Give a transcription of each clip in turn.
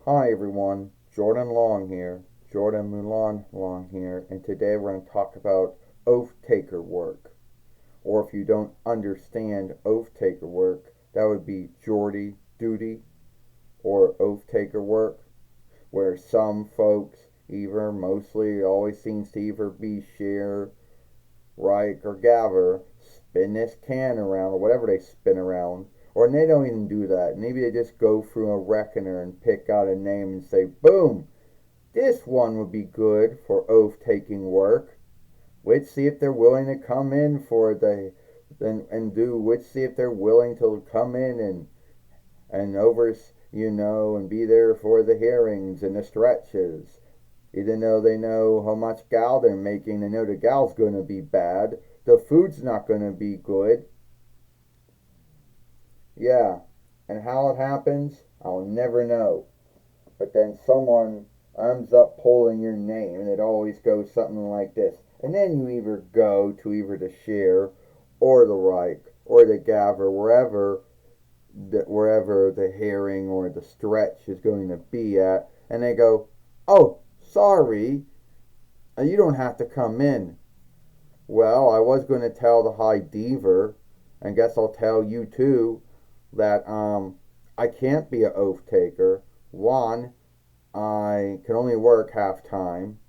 Hi everyone, Jordan Long here, Jordan Mulan Long here, and today we're going to talk about Oathtaker work. Or if you don't understand Oathtaker work, that would be Geordie duty or Oathtaker work, where some folks, either mostly, always seems to either be Shear, Reich, or Gaver, spin this can around, or whatever they spin around. Or they don't even do that. Maybe they just go through a reckoner and pick out a name and say, boom, this one would be good for oath-taking work. Let's see if they're willing to come in for the let's see if they're willing to come in and be there for the hearings and the stretches. Even though they know how much gal they're making, they know the gal's gonna be bad. The food's not gonna be good. Yeah, and how it happens, I'll never know. But then someone ends up pulling your name, and it always goes something like this. And then you either go to either the Share or the Reich or the Gaver, wherever the hearing or the stretch is going to be at, and they go, "Oh, sorry, you don't have to come in." Well, I was going to tell the High Deaver, and guess I'll tell you too, that I can't be an oath taker. One, I can only work half time.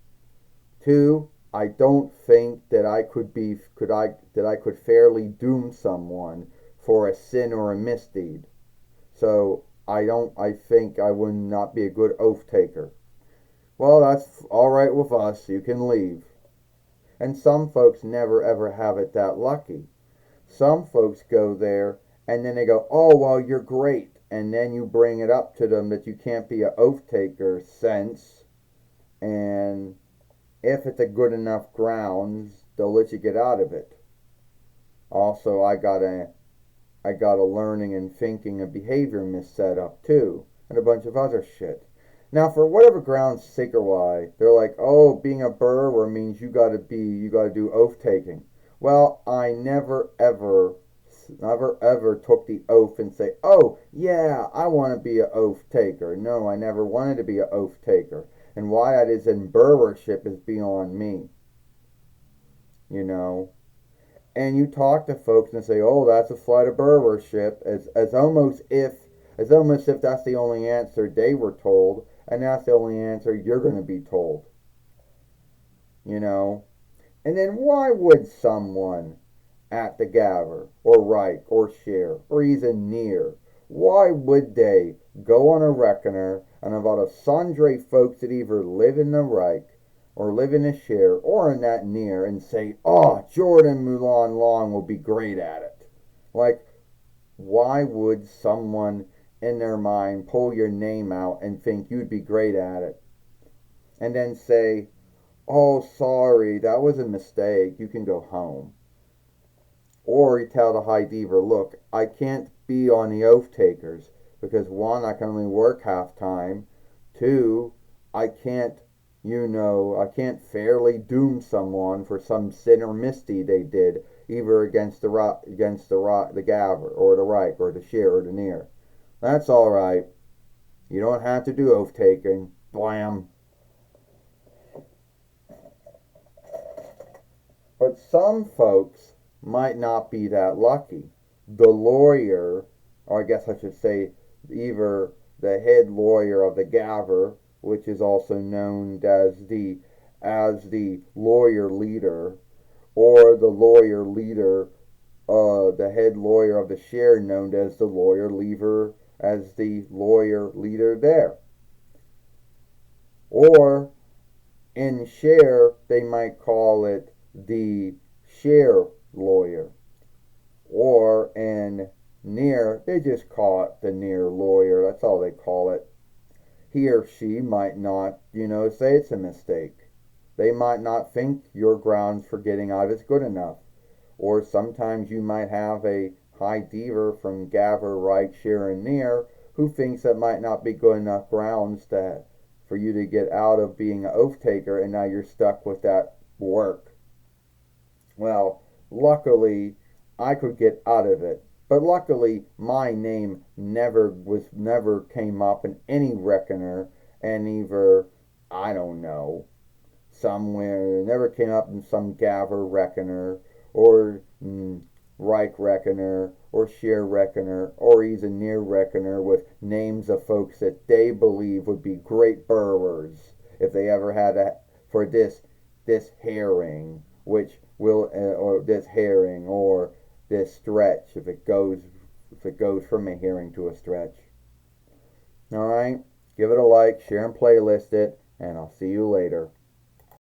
Two, I don't think that I could fairly doom someone for a sin or a misdeed. So I think I would not be a good oath taker. Well, that's all right with us. You can leave. And some folks never ever have it that lucky. Some folks go there and then they go, "Oh, well, you're great." And then you bring it up to them that you can't be an oath taker since, and if it's a good enough grounds, they'll let you get out of it. Also, I got a learning and thinking and behavior miss set up too, and a bunch of other shit. Now, for whatever grounds, sick or why, they're like, "Oh, being a burrower means you gotta do oath taking." Well, I never ever took the oath and say, "Oh, yeah, I want to be an oath taker." No, I never wanted to be an oath taker. And why that is in burrowership is beyond me, you know. And you talk to folks and say, "Oh, that's a flight of burrowership," as almost if that's the only answer they were told, and that's the only answer you're going to be told, you know. And then why would someone at the Gaver or Reich or Share or even near, why would they go on a reckoner and about a sundry folks that either live in the Reich or live in the Share or in that near and say, "Oh, Jordan Mulan Long will be great at it"? Like, why would someone in their mind pull your name out and think you'd be great at it and then say, "Oh, sorry, that was a mistake, you can go home"? Or you tell the High Deaver, "Look, I can't be on the oath takers because one, I can only work half time. Two, I can't fairly doom someone for some sin or misdeed they did, either against the Gaver or the Reich or the Share or the Near." That's all right. You don't have to do oath taking. Blam. But some folks might not be that lucky. The lawyer, or I guess I should say, either the head lawyer of the Gaver, which is also known as the lawyer leader, or the lawyer leader, the head lawyer of the Share, known as the lawyer leader there. Or in Share, they might call it the Share lawyer. Or in Near, they just call it the Near lawyer. That's all they call it. He or she might not, say it's a mistake. They might not think your grounds for getting out is good enough. Or sometimes you might have a High Deaver from Gaver, Reich, Share, and Near who thinks that might not be good enough grounds for you to get out of being an oath taker, and now you're stuck with that work. Well, luckily, I could get out of it But luckily, my name never came up in any reckoner, and either I don't know somewhere never came up in some Gaver reckoner or Reich reckoner or Shear reckoner or even Near reckoner with names of folks that they believe would be great burrowers if they ever had for this herring, which will or this herring or this stretch if it goes from a herring to a stretch. All right, give it a like, share and playlist it, and I'll see you later.